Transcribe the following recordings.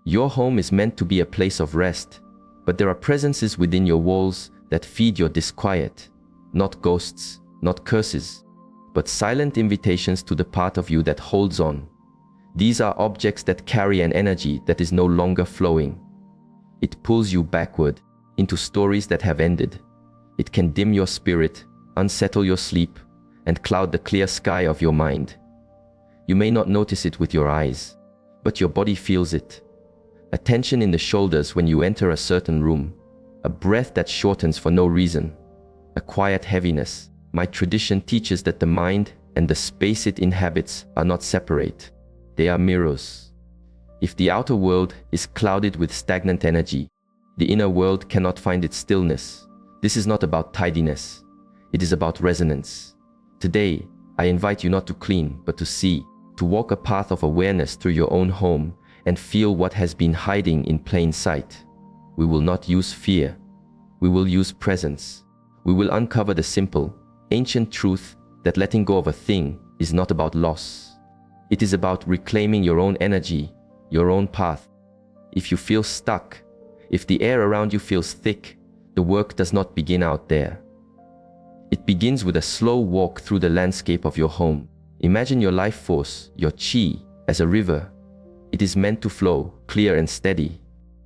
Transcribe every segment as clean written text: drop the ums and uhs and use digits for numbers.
Your home is meant to be a place of rest, but there are presences within your walls that feed your disquiet. Not ghosts, not curses, but silent invitations to the part of you that holds on. These are objects that carry an energy that is no longer flowing. It pulls you backward into stories that have ended. It can dim your spirit, unsettle your sleep, and cloud the clear sky of your mind. You may not notice it with your eyes, but your body feels it. A tension in the shoulders when you enter a certain room, a breath that shortens for no reason, a quiet heaviness. My tradition teaches that the mind and the space it inhabits are not separate. They are mirrors. If the outer world is clouded with stagnant energy, the inner world cannot find its stillness. This is not about tidiness. It is about resonance. Today, I invite you not to clean, but to see, to walk a path of awareness through your own home and feel what has been hiding in plain sight. We will not use fear. We will use presence. We will uncover the simple, ancient truth that letting go of a thing is not about loss. It is about reclaiming your own energy, your own path. If you feel stuck, if the air around you feels thick, the work does not begin out there. It begins with a slow walk through the landscape of your home. Imagine your life force, your chi, as a river. It is meant to flow, clear and steady.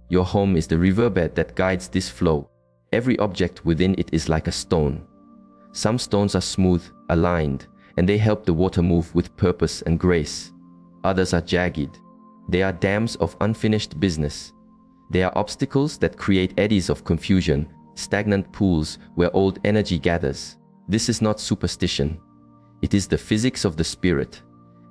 Your home is the riverbed that guides this flow. Every object within it is like a stone. Some stones are smooth, aligned, and they help the water move with purpose and grace. Others are jagged. They are dams of unfinished business. They are obstacles that create eddies of confusion, stagnant pools where old energy gathers. This is not superstition. It is the physics of the spirit.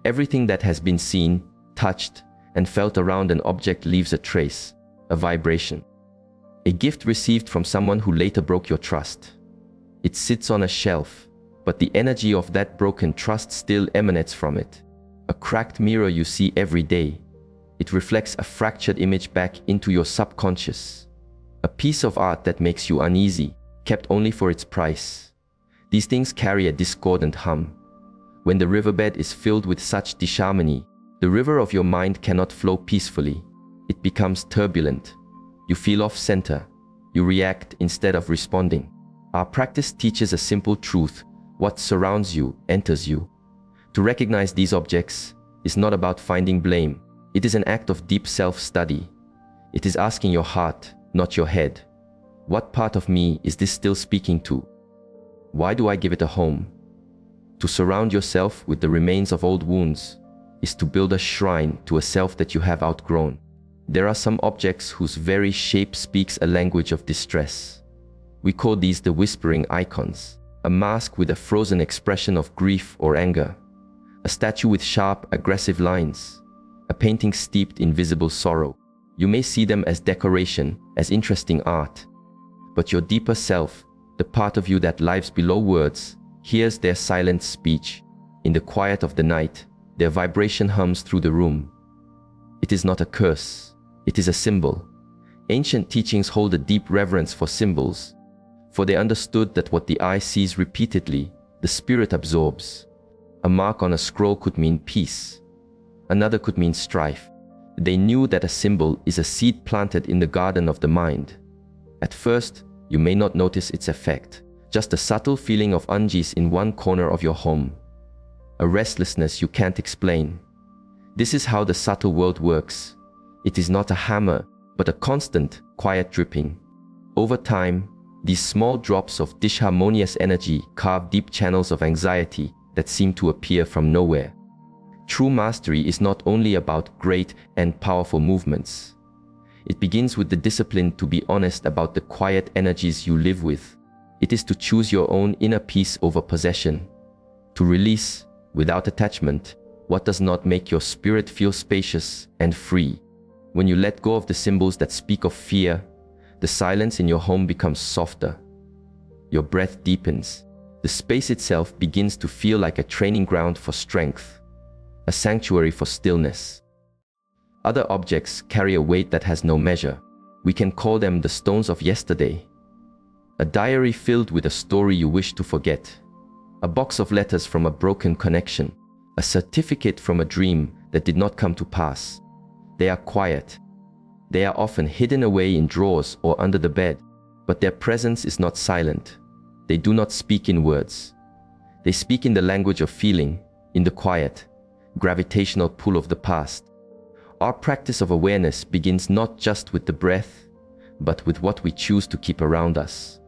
Everything that has been seen, touched, and felt around an object leaves a trace, a vibration. A gift received from someone who later broke your trust. It sits on a shelf, but the energy of that broken trust still emanates from it. A cracked mirror you see every day. It reflects a fractured image back into your subconscious. A piece of art that makes you uneasy, kept only for its price. These things carry a discordant hum. When the riverbed is filled with such disharmony, the river of your mind cannot flow peacefully. It becomes turbulent. You feel off center. You react instead of responding. Our practice teaches a simple truth. What surrounds you enters you. To recognize these objects is not about finding blame. It is an act of deep self-study. It is asking your heart, not your head. What part of me is this still speaking to? Why do I give it a home? To surround yourself with the remains of old wounds is to build a shrine to a self that you have outgrown. There are some objects whose very shape speaks a language of distress. We call these the whispering icons, a mask with a frozen expression of grief or anger, a statue with sharp, aggressive lines, a painting steeped in visible sorrow. You may see them as decoration, as interesting art, but your deeper self, the part of you that lives below words, hears their silent speech. In the quiet of the night, their vibration hums through the room. It is not a curse, it is a symbol. Ancient teachings hold a deep reverence for symbols, for they understood that what the eye sees repeatedly, the spirit absorbs. A mark on a scroll could mean peace. Another could mean strife. They knew that a symbol is a seed planted in the garden of the mind. At first, you may not notice its effect, just a subtle feeling of unease in one corner of your home. A restlessness you can't explain. This is how the subtle world works. It is not a hammer, but a constant, quiet dripping. Over time, these small drops of disharmonious energy carve deep channels of anxiety that seem to appear from nowhere. True mastery is not only about great and powerful movements. It begins with the discipline to be honest about the quiet energies you live with. It is to choose your own inner peace over possession, to release, without attachment, what does not make your spirit feel spacious and free. When you let go of the symbols that speak of fear, the silence in your home becomes softer. Your breath deepens. The space itself begins to feel like a training ground for strength, a sanctuary for stillness. Other objects carry a weight that has no measure. We can call them the stones of yesterday. A diary filled with a story you wish to forget. A box of letters from a broken connection. A certificate from a dream that did not come to pass. They are quiet. They are often hidden away in drawers or under the bed, but their presence is not silent. They do not speak in words. They speak in the language of feeling, in the quiet, gravitational pull of the past. Our practice of awareness begins not just with the breath, but with what we choose to keep around us.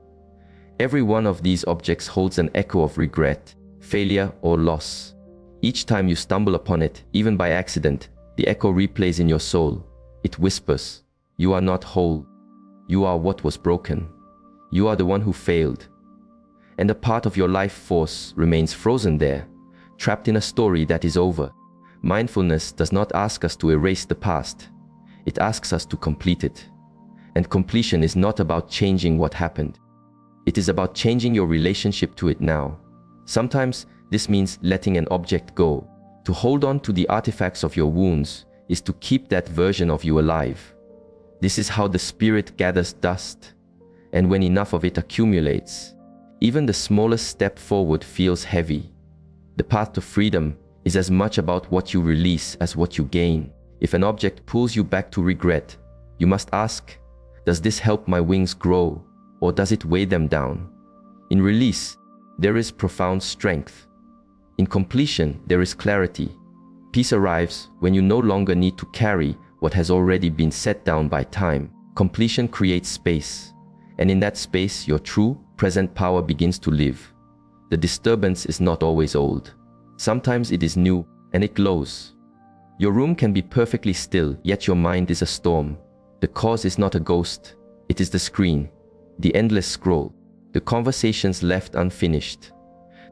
Every one of these objects holds an echo of regret, failure, or loss. Each time you stumble upon it, even by accident, the echo replays in your soul. It whispers, "You are not whole. You are what was broken. You are the one who failed." And a part of your life force remains frozen there, trapped in a story that is over. Mindfulness does not ask us to erase the past. It asks us to complete it. And completion is not about changing what happened. It is about changing your relationship to it now. Sometimes this means letting an object go. To hold on to the artifacts of your wounds is to keep that version of you alive. This is how the spirit gathers dust, and when enough of it accumulates, even the smallest step forward feels heavy. The path to freedom is as much about what you release as what you gain. If an object pulls you back to regret, you must ask, does this help my wings grow, or does it weigh them down? In release, there is profound strength. In completion, there is clarity. Peace arrives when you no longer need to carry what has already been set down by time. Completion creates space, and in that space, your true, present power begins to live. The disturbance is not always old. Sometimes it is new, and it glows. Your room can be perfectly still, yet your mind is a storm. The cause is not a ghost, it is the screen, the endless scroll, the conversations left unfinished,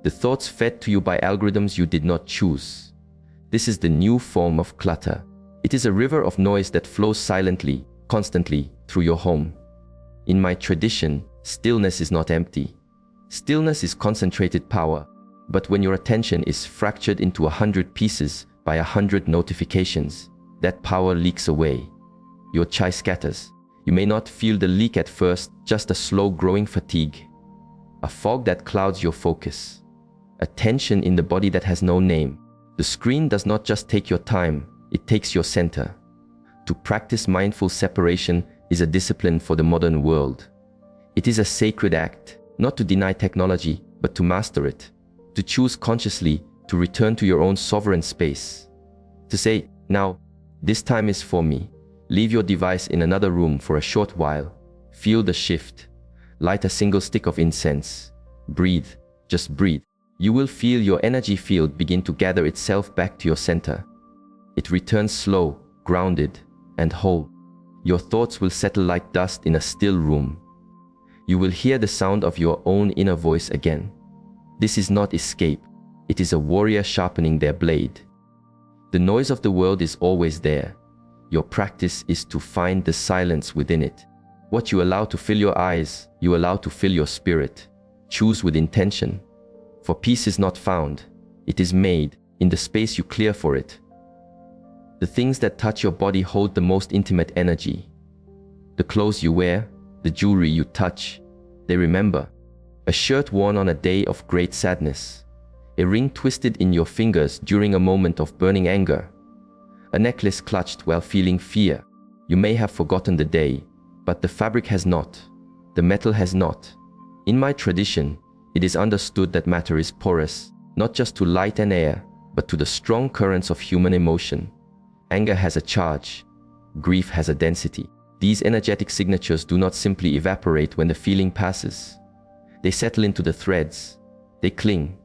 the thoughts fed to you by algorithms you did not choose. This is the new form of clutter. It is a river of noise that flows silently, constantly, through your home. In my tradition, stillness is not empty. Stillness is concentrated power, but when your attention is fractured into 100 pieces by 100 notifications, that power leaks away. Your chai scatters. You may not feel the leak at first, just a slow-growing fatigue. A fog that clouds your focus. A tension in the body that has no name. The screen does not just take your time, it takes your center. To practice mindful separation is a discipline for the modern world. It is a sacred act, not to deny technology, but to master it. To choose consciously to return to your own sovereign space. To say, now, this time is for me. Leave your device in another room for a short while. Feel the shift. Light a single stick of incense. Breathe. Just breathe. You will feel your energy field begin to gather itself back to your center. It returns slow, grounded, and whole. Your thoughts will settle like dust in a still room. You will hear the sound of your own inner voice again. This is not escape. It is a warrior sharpening their blade. The noise of the world is always there. Your practice is to find the silence within it. What you allow to fill your eyes, you allow to fill your spirit. Choose with intention. For peace is not found. It is made in the space you clear for it. The things that touch your body hold the most intimate energy. The clothes you wear, the jewelry you touch, they remember. A shirt worn on a day of great sadness. A ring twisted in your fingers during a moment of burning anger. A necklace clutched while feeling fear. You may have forgotten the day, but the fabric has not. The metal has not. In my tradition, it is understood that matter is porous, not just to light and air, but to the strong currents of human emotion. Anger has a charge. Grief has a density. These energetic signatures do not simply evaporate when the feeling passes. They settle into the threads. They cling.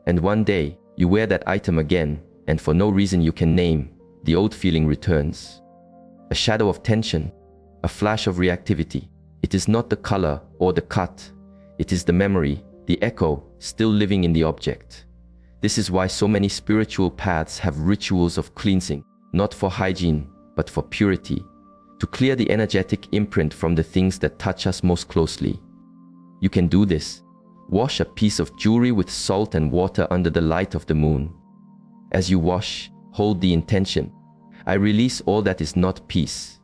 And one day, you wear that item again, and for no reason you can name, the old feeling returns. A shadow of tension, a flash of reactivity. It is not the color or the cut. It is the memory, the echo, still living in the object. This is why so many spiritual paths have rituals of cleansing, not for hygiene, but for purity, to clear the energetic imprint from the things that touch us most closely. You can do this. Wash a piece of jewelry with salt and water under the light of the moon. As you wash, hold the intention. I release all that is not peace.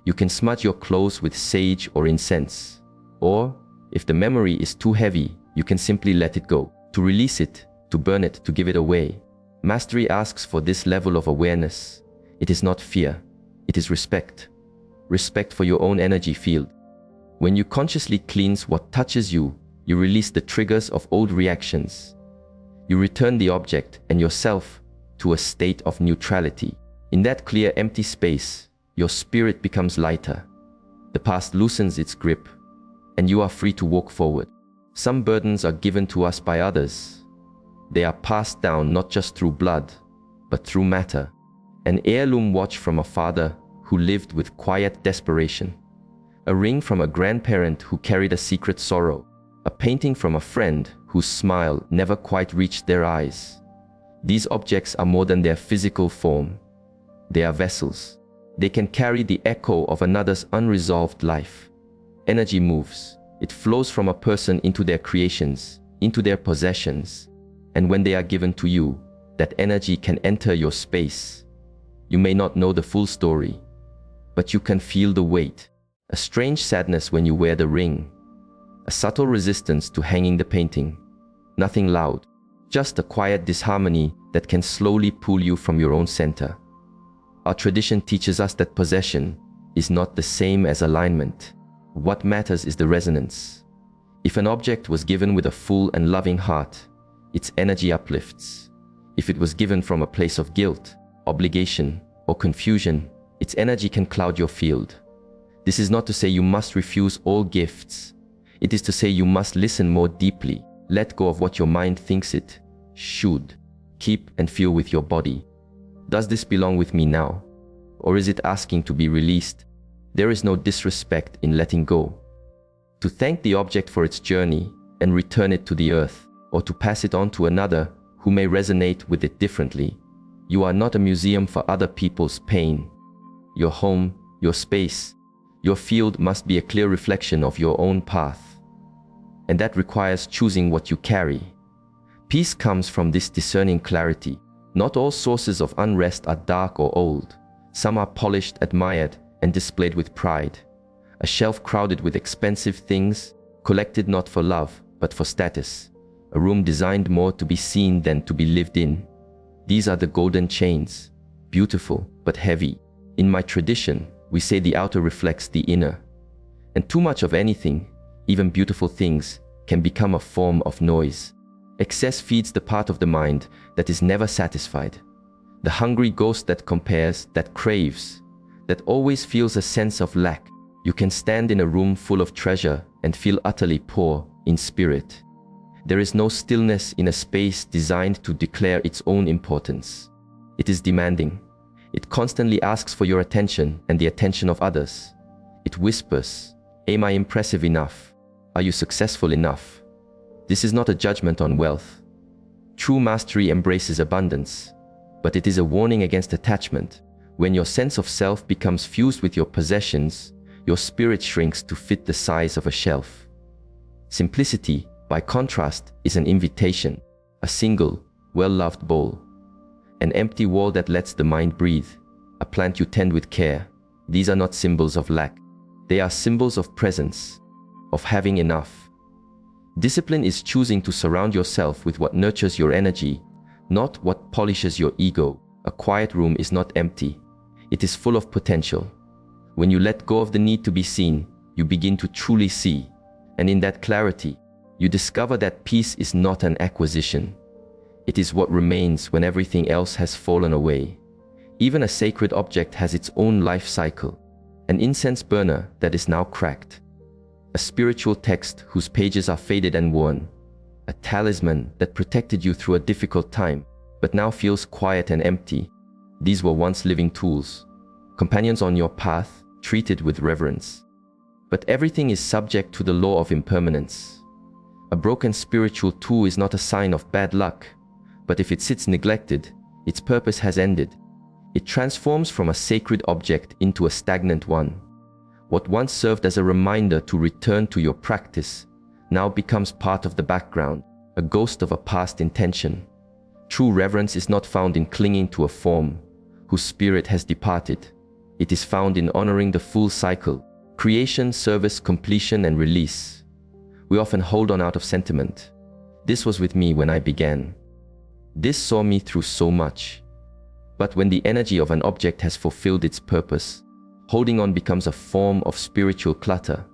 You can smudge your clothes with sage or incense. Or, if the memory is too heavy, you can simply let it go. To release it, to burn it, to give it away. Mastery asks for this level of awareness. It is not fear. It is respect. respect for your own energy field. When you consciously cleanse what touches you, you release the triggers of old reactions. You return the object and yourself to a state of neutrality. In that clear, empty space, your spirit becomes lighter. The past loosens its grip, and you are free to walk forward. Some burdens are given to us by others. They are passed down not just through blood, but through matter. An heirloom watch from a father who lived with quiet desperation. A ring from a grandparent who carried a secret sorrow. A painting from a friend whose smile never quite reached their eyes. These objects are more than their physical form. They are vessels. They can carry the echo of another's unresolved life. Energy moves. It flows from a person into their creations, into their possessions. And when they are given to you, that energy can enter your space. You may not know the full story, but you can feel the weight. A strange sadness when you wear the ring. A subtle resistance to hanging the painting. Nothing loud, just a quiet disharmony that can slowly pull you from your own center. Our tradition teaches us that possession is not the same as alignment. What matters is the resonance. If an object was given with a full and loving heart, its energy uplifts. If it was given from a place of guilt, obligation, or confusion, its energy can cloud your field. This is not to say you must refuse all gifts. It is to say you must listen more deeply, let go of what your mind thinks it should. Keep and feel with your body. Does this belong with me now? Or is it asking to be released? There is no disrespect in letting go. To thank the object for its journey and return it to the earth, or to pass it on to another who may resonate with it differently. You are not a museum for other people's pain. Your home, your space, your field must be a clear reflection of your own path. And that requires choosing what you carry. Peace comes from this discerning clarity. Not all sources of unrest are dark or old. Some are polished, admired, and displayed with pride. A shelf crowded with expensive things, collected not for love, but for status. A room designed more to be seen than to be lived in. These are the golden chains, beautiful but heavy. In my tradition, we say the outer reflects the inner. And too much of anything, even beautiful things, can become a form of noise. Excess feeds the part of the mind that is never satisfied. The hungry ghost that compares, that craves, that always feels a sense of lack. You can stand in a room full of treasure and feel utterly poor in spirit. There is no stillness in a space designed to declare its own importance. It is demanding. It constantly asks for your attention and the attention of others. It whispers, "Am I impressive enough? Are you successful enough?" This is not a judgment on wealth. True mastery embraces abundance, but it is a warning against attachment. When your sense of self becomes fused with your possessions, your spirit shrinks to fit the size of a shelf. Simplicity, by contrast, is an invitation, a single, well-loved bowl, an empty wall that lets the mind breathe, a plant you tend with care. These are not symbols of lack. They are symbols of presence, of having enough. Discipline is choosing to surround yourself with what nurtures your energy, not what polishes your ego. A quiet room is not empty. It is full of potential. When you let go of the need to be seen, you begin to truly see. And in that clarity, you discover that peace is not an acquisition. It is what remains when everything else has fallen away. Even a sacred object has its own life cycle. An incense burner that is now cracked. A spiritual text whose pages are faded and worn. A talisman that protected you through a difficult time, but now feels quiet and empty. These were once living tools, companions on your path, treated with reverence. But everything is subject to the law of impermanence. A broken spiritual tool is not a sign of bad luck, but if it sits neglected, its purpose has ended. It transforms from a sacred object into a stagnant one. What once served as a reminder to return to your practice now becomes part of the background, a ghost of a past intention. True reverence is not found in clinging to a form whose spirit has departed. It is found in honoring the full cycle: creation, service, completion, and release. We often hold on out of sentiment. This was with me when I began. This saw me through so much. But when the energy of an object has fulfilled its purpose, Holding on becomes a form of spiritual clutter.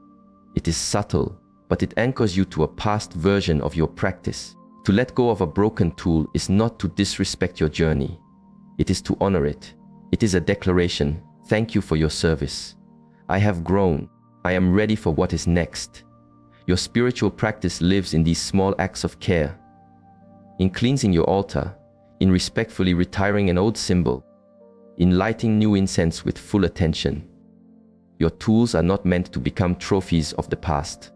It is subtle, but it anchors you to a past version of your practice. To let go of a broken tool is not to disrespect your journey. It is to honor it. It is a declaration. Thank you for your service. I have grown. I am ready for what is next. Your spiritual practice lives in these small acts of care. In cleansing your altar, in respectfully retiring an old symbol, in lighting new incense with full attention. Your tools are not meant to become trophies of the past.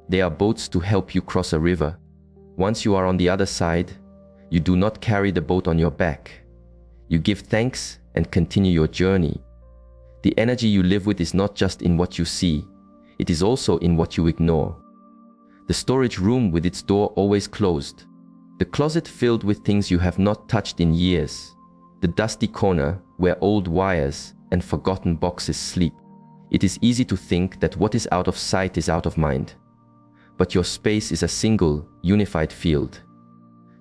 They are boats to help you cross a river. Once you are on the other side, you do not carry the boat on your back. You give thanks and continue your journey. The energy you live with is not just in what you see, it is also in what you ignore. The storage room with its door always closed. The closet filled with things you have not touched in years. The dusty corner where old wires and forgotten boxes sleep. It is easy to think that what is out of sight is out of mind. But your space is a single, unified field.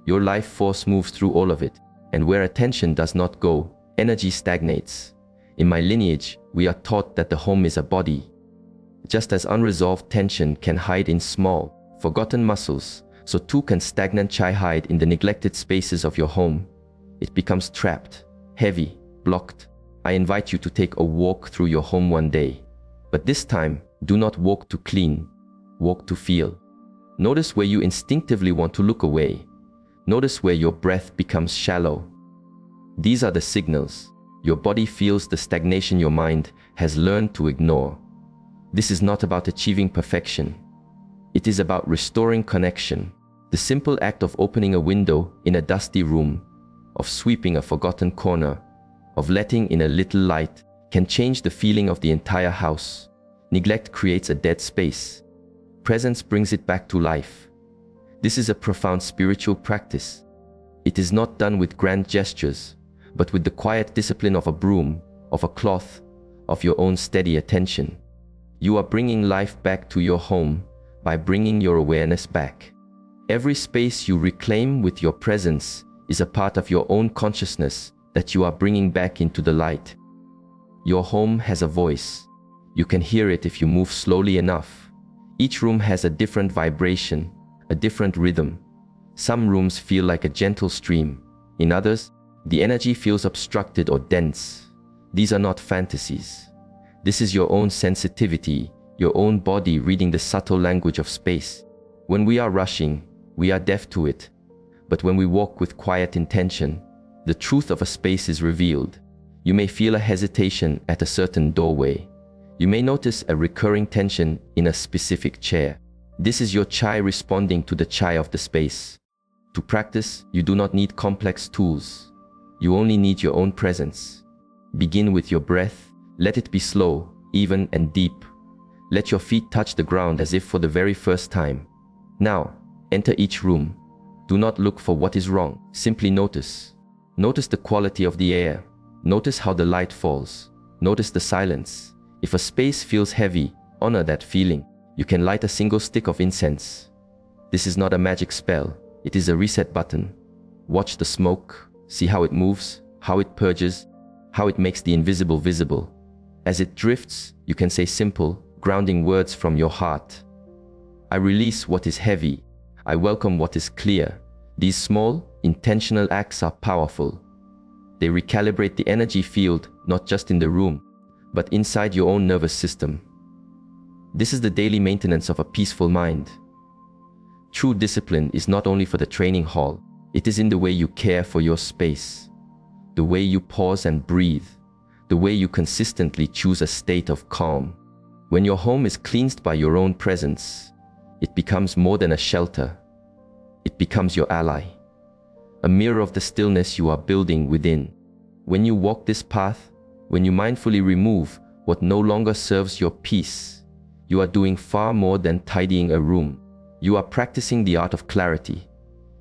Your life force moves through all of it, and where attention does not go, energy stagnates. In my lineage, we are taught that the home is a body. Just as unresolved tension can hide in small, forgotten muscles, so too can stagnant chai hide in the neglected spaces of your home. It becomes trapped, heavy, blocked. I invite you to take a walk through your home one day. But this time, do not walk to clean, walk to feel. Notice where you instinctively want to look away. Notice where your breath becomes shallow. These are the signals. Your body feels the stagnation your mind has learned to ignore. This is not about achieving perfection. It is about restoring connection. The simple act of opening a window in a dusty room, of sweeping a forgotten corner, of letting in a little light can change the feeling of the entire house. Neglect creates a dead space. Presence brings it back to life. This is a profound spiritual practice. It is not done with grand gestures, but with the quiet discipline of a broom, of a cloth, of your own steady attention. You are bringing life back to your home by bringing your awareness back. Every space you reclaim with your presence is a part of your own consciousness that you are bringing back into the light. Your home has a voice. You can hear it if you move slowly enough. Each room has a different vibration, a different rhythm. Some rooms feel like a gentle stream. In others, the energy feels obstructed or dense. These are not fantasies. This is your own sensitivity, your own body reading the subtle language of space. When we are rushing, we are deaf to it. But when we walk with quiet intention, the truth of a space is revealed. You may feel a hesitation at a certain doorway. You may notice a recurring tension in a specific chair. This is your chai responding to the chai of the space. To practice, you do not need complex tools. You only need your own presence. Begin with your breath. Let it be slow, even, and deep. Let your feet touch the ground as if for the very first time. Now, enter each room. Do not look for what is wrong. Simply notice. Notice the quality of the air. Notice how the light falls. Notice the silence. If a space feels heavy, honor that feeling. You can light a single stick of incense. This is not a magic spell. It is a reset button. Watch the smoke. See how it moves, how it purges, how it makes the invisible visible. As it drifts, you can say simple, grounding words from your heart. I release what is heavy. I welcome what is clear. These small, intentional acts are powerful. They recalibrate the energy field, not just in the room, but inside your own nervous system. This is the daily maintenance of a peaceful mind. True discipline is not only for the training hall, it is in the way you care for your space, the way you pause and breathe, the way you consistently choose a state of calm. When your home is cleansed by your own presence, it becomes more than a shelter. It becomes your ally, a mirror of the stillness you are building within. When you walk this path, when you mindfully remove what no longer serves your peace, you are doing far more than tidying a room. You are practicing the art of clarity.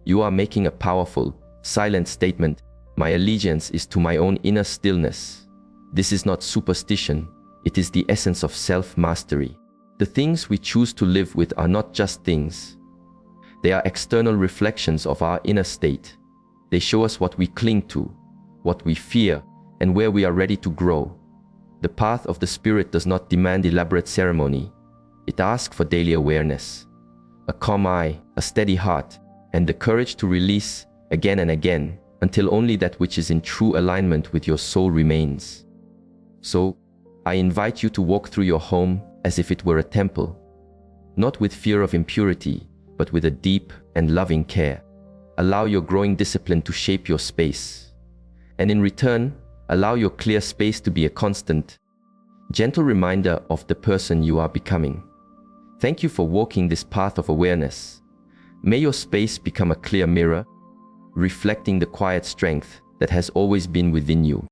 You are making a powerful, silent statement. My allegiance is to my own inner stillness. This is not superstition. It is the essence of self-mastery. The things we choose to live with are not just things. They are external reflections of our inner state. They show us what we cling to, what we fear, and where we are ready to grow. The path of the Spirit does not demand elaborate ceremony. It asks for daily awareness, a calm eye, a steady heart, and the courage to release again and again until only that which is in true alignment with your soul remains. So, I invite you to walk through your home as if it were a temple, not with fear of impurity, but with a deep and loving care. Allow your growing discipline to shape your space. And in return, allow your clear space to be a constant, gentle reminder of the person you are becoming. Thank you for walking this path of awareness. May your space become a clear mirror, reflecting the quiet strength that has always been within you.